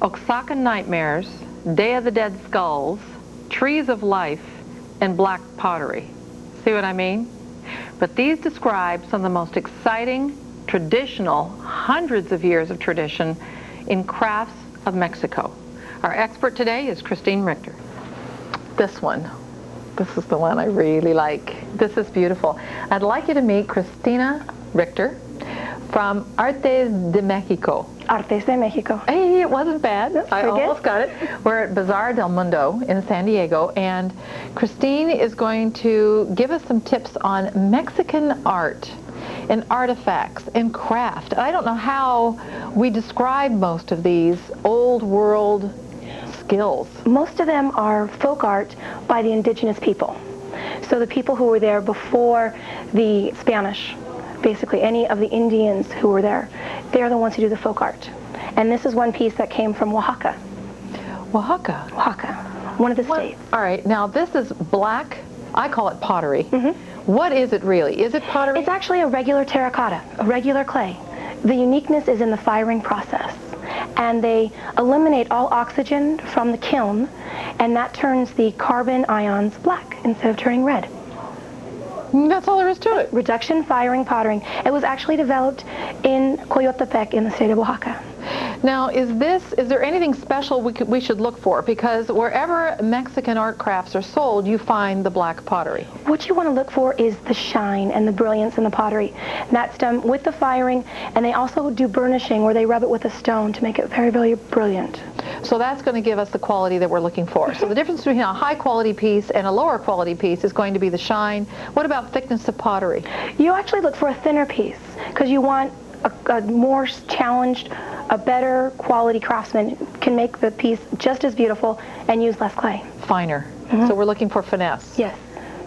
Oaxacan nightmares, Day of the Dead skulls, trees of life, and black pottery. See what I mean? But these describe some of the most exciting, traditional, hundreds of years of tradition in crafts of Mexico. Our expert today is Christina Richter. This one. This is the one I really like. This is beautiful. I'd like you to meet Christina Richter from Artes de Mexico. Artes de Mexico. Hey, it wasn't bad. I almost good. got it. We're at Bazaar del Mundo in San Diego, and Christine is going to give us some tips on Mexican art and artifacts and craft. I don't know how we describe most of these old world skills. Most of them are folk art by the indigenous people. So the people who were there before the Spanish, basically any of the Indians who were there, they're the ones who do the folk art. And this is one piece that came from Oaxaca. Oaxaca? Oaxaca, one of the states. All right, now this is black, I call it pottery. What is it really? Is it pottery? It's actually a regular terracotta, a regular clay. The uniqueness is in the firing process. And they eliminate all oxygen from the kiln, and that turns the carbon ions black instead of turning red. That's all there is to it. Reduction firing pottering. It was actually developed in Coyotepec in the state of Oaxaca. Now, is there anything special we should look for? Because wherever Mexican art crafts are sold, you find the black pottery. What you want to look for is the shine and the brilliance in the pottery. And that's done with the firing, and they also do burnishing where they rub it with a stone to make it very, very brilliant. So that's going to give us the quality that we're looking for. So the difference between a high quality piece and a lower quality piece is going to be the shine. What about thickness of pottery? You actually look for a thinner piece because you want a more challenged, a better quality craftsman can make the piece just as beautiful and use less clay. Finer. So we're looking for finesse. Yes.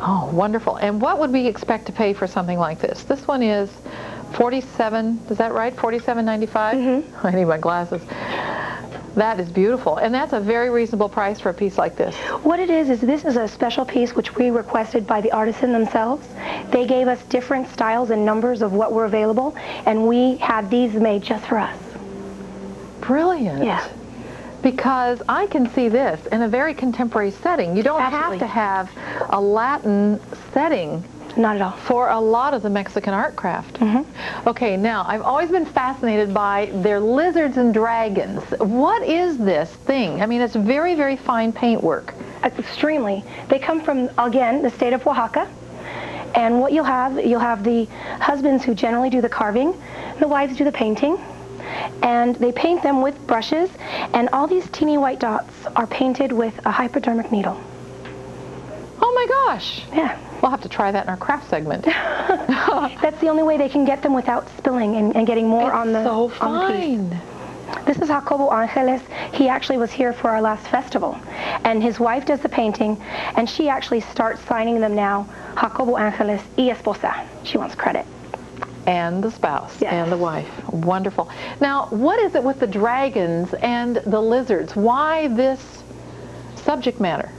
Oh, wonderful. And what would we expect to pay for something like this? This one is $47, is that right? $47.95? I need my glasses. That is beautiful. And that's a very reasonable price for a piece like this. What it is this is a special piece which we requested by the artisan themselves. They gave us different styles and numbers of what were available, and we had these made just for us. Brilliant. Yeah. Because I can see this in a very contemporary setting. You don't have to have a Latin setting. Not at all. For a lot of the Mexican art craft. Okay, now, I've always been fascinated by their lizards and dragons. What is this thing? I mean, it's very, very fine paintwork. Extremely. They come from, again, the state of Oaxaca. And what you'll have the husbands who generally do the carving, the wives do the painting. And they paint them with brushes, and all these teeny white dots are painted with a hypodermic needle. Oh my gosh! Yeah. We'll have to try that in our craft segment. That's the only way they can get them without spilling and getting more on the so on the piece. fine. This is Jacobo Angeles. He actually was here for our last festival. And his wife does the painting, and she actually starts signing them now. Jacobo Angeles y esposa. She wants credit. And the spouse, Yes. and the wife. Wonderful. Now, what is it with the dragons and the lizards? Why this subject matter?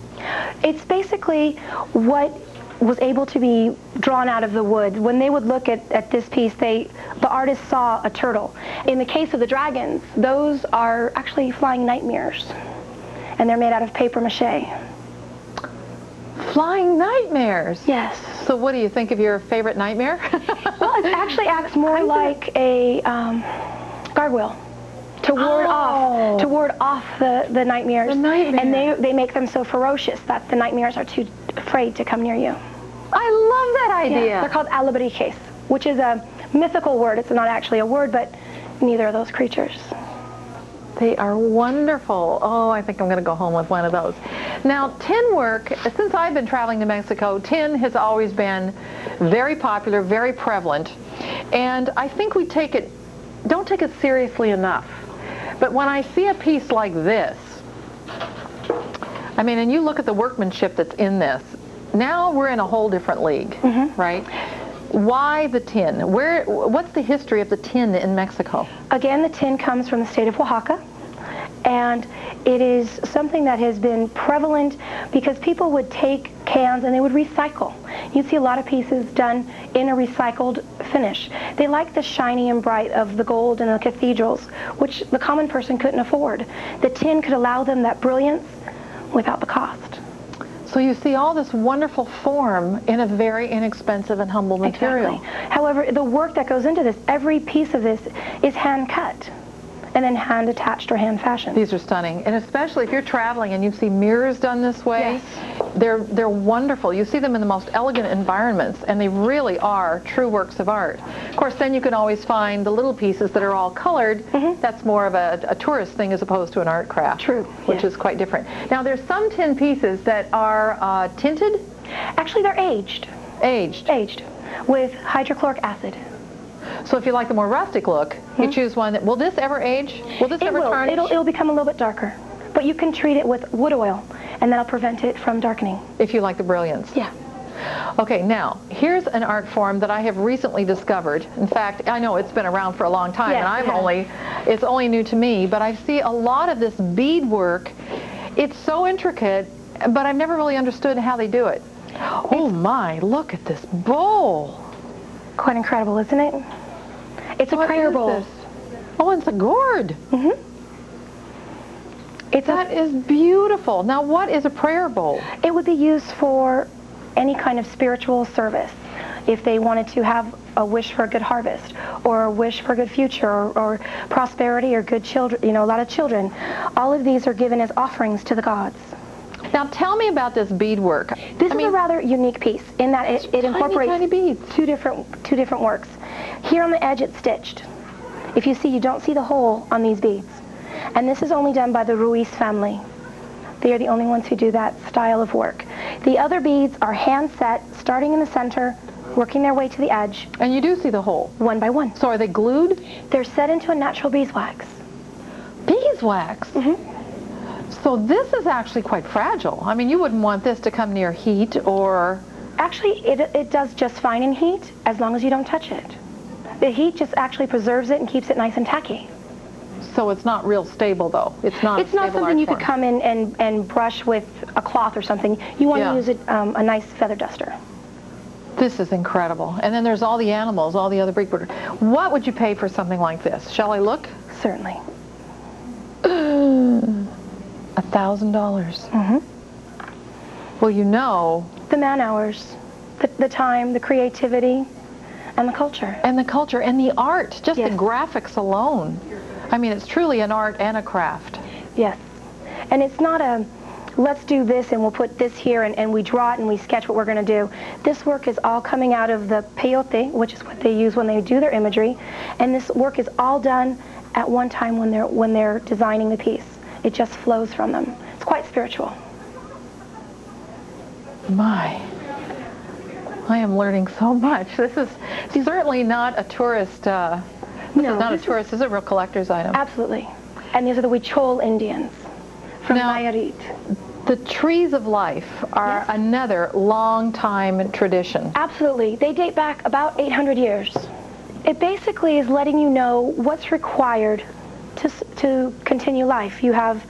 It's basically what was able to be drawn out of the wood. When they would look at this piece, the artist saw a turtle. In the case of the dragons, those are actually flying nightmares, and they're made out of paper mache. Flying nightmares? Yes. So what do you think of your favorite nightmare? Well, it actually acts more like a gargoyle to ward off the nightmares. The nightmare. And they make them so ferocious that the nightmares are too afraid to come near you. I love that idea. Yeah, they're called Alebrijes, which is a mythical word. It's not actually a word, but neither of those creatures. They are wonderful. Oh, I think I'm going to go home with one of those. Now, tin work, since I've been traveling to Mexico, tin has always been very popular, very prevalent. And I think we don't take it seriously enough. But when I see a piece like this, I mean, and you look at the workmanship that's in this, now we're in a whole different league, right? Why the tin? What's the history of the tin in Mexico? Again, the tin comes from the state of Oaxaca, And it is something that has been prevalent because people would take cans and they would recycle. You'd see a lot of pieces done in a recycled finish. They like the shiny and bright of the gold in the cathedrals, which the common person couldn't afford. The tin could allow them that brilliance without the cost. So you see all this wonderful form in a very inexpensive and humble material. Exactly. However, the work that goes into this, every piece of this is hand cut and then hand attached or hand fashioned. These are stunning, and especially if you're traveling and you see mirrors done this way, yes. they're wonderful. You see them in the most elegant environments, and they really are true works of art. Of course, then you can always find the little pieces that are all colored. That's more of a tourist thing as opposed to an art craft. True. Which is quite different. Now, there's some tin pieces that are tinted. Actually, they're aged. Aged. Aged with hydrochloric acid. So if you like the more rustic look, you choose one that, will this ever age? Will this ever tarnish? It'll become a little bit darker. But you can treat it with wood oil, and that'll prevent it from darkening. If you like the brilliance. Yeah. Okay, now, here's an art form that I have recently discovered. In fact, I know it's been around for a long time, and it's only new to me, but I see a lot of this beadwork. It's so intricate, but I've never really understood how they do it. Oh my, look at this bowl. Quite incredible, isn't it? It's a prayer bowl. This? Oh, it's a gourd. That is beautiful. Now, what is a prayer bowl? It would be used for any kind of spiritual service. If they wanted to have a wish for a good harvest, or a wish for a good future, or prosperity, or good children, you know, a lot of children. All of these are given as offerings to the gods. Now, tell me about this beadwork. This is a rather unique piece in that it incorporates tiny beads. two different works. Here on the edge, it's stitched. If you see, you don't see the hole on these beads. And this is only done by the Ruiz family. They are the only ones who do that style of work. The other beads are hand set, starting in the center, working their way to the edge. And you do see the hole? One by one. So are they glued? They're set into a natural beeswax. Beeswax? So this is actually quite fragile. I mean, you wouldn't want this to come near heat or... Actually, it does just fine in heat as long as you don't touch it. The heat just actually preserves it and keeps it nice and tacky. So it's not real stable, though. It's not something you could come in and brush with a cloth or something. You want to use a nice feather duster. This is incredible. And then there's all the animals, all the other brickwork. What would you pay for something like this? Shall I look? Certainly. $1,000. Well, you know... The man hours, the time, the creativity, and the culture. And the culture, and the art, just the graphics alone. I mean, it's truly an art and a craft. Yes. And it's not a, let's do this and we'll put this here and we draw it and we sketch what we're going to do. This work is all coming out of the peyote, which is what they use when they do their imagery. And this work is all done at one time when they're designing the piece. It just flows from them. It's quite spiritual. My, I am learning so much. This is certainly not a tourist, this is a real collector's item. Absolutely. And these are the Huichol Indians from Nayarit. The trees of life are another long-time tradition. Absolutely. They date back about 800 years. It basically is letting you know what's required to continue life. You have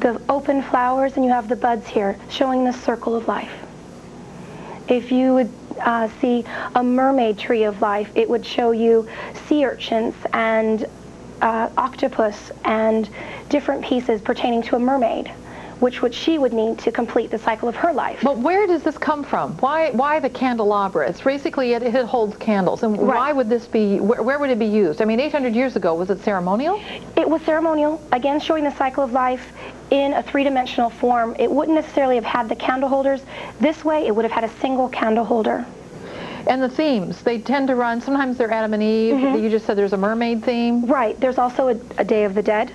the open flowers and you have the buds here, showing the circle of life. If you would see a mermaid tree of life, it would show you sea urchins and octopus and different pieces pertaining to a mermaid, which she would need to complete the cycle of her life. But where does this come from? Why the candelabra? It's basically, it holds candles. And why would this be, where would it be used? I mean, 800 years ago, was it ceremonial? It was ceremonial, again showing the cycle of life in a three-dimensional form. It wouldn't necessarily have had the candle holders. This way, it would have had a single candle holder. And the themes, they tend to run, sometimes they're Adam and Eve. You just said there's a mermaid theme. Right, there's also a Day of the Dead.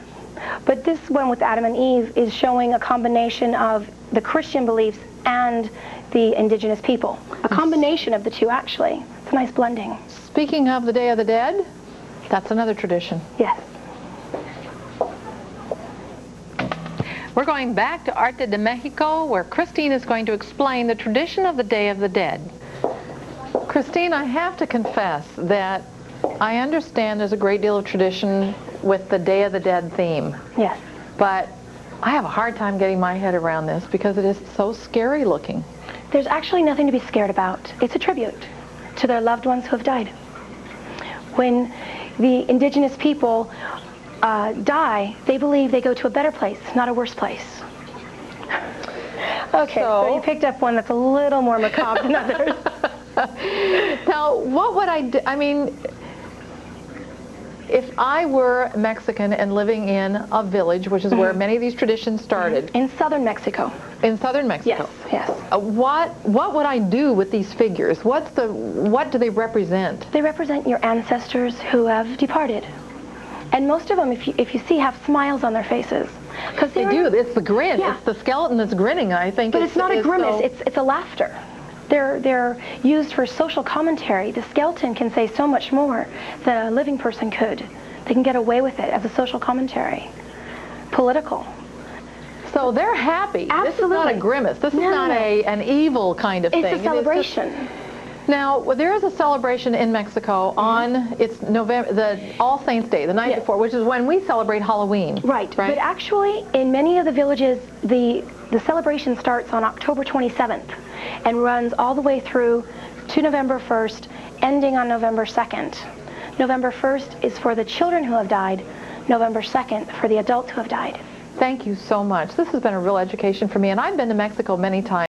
But this one with Adam and Eve is showing a combination of the Christian beliefs and the indigenous people. A combination of the two, actually. It's a nice blending. Speaking of the Day of the Dead, that's another tradition. Yes. We're going back to Arte de Mexico, where Christine is going to explain the tradition of the Day of the Dead. Christine, I have to confess that I understand there's a great deal of tradition with the Day of the Dead theme. Yes. but I have a hard time getting my head around this because it is so scary looking. There's actually nothing to be scared about. It's a tribute to their loved ones who have died. When the indigenous people die, they believe they go to a better place, not a worse place. Okay, so you picked up one that's a little more macabre than others. Now, what would I do? I mean, if I were Mexican and living in a village, which is where many of these traditions started. In southern Mexico. In southern Mexico. Yes, yes. What would I do with these figures? What do they represent? They represent your ancestors who have departed. And most of them, if you see, have smiles on their faces. They do. It's the grin. Yeah. It's the skeleton that's grinning, I think. But it's not a grimace. It's a laughter. They're used for social commentary. The skeleton can say so much more than a living person could. They can get away with it as a social commentary. Political. So they're happy. Absolutely. This is not a grimace. This is not an evil kind of thing. It's a celebration. Now, there is a celebration in Mexico on November, the All Saints Day, the night before, which is when we celebrate Halloween. Right. But actually, in many of the villages, the celebration starts on October 27th and runs all the way through to November 1st, ending on November 2nd. November 1st is for the children who have died, November 2nd for the adults who have died. Thank you so much. This has been a real education for me, and I've been to Mexico many times.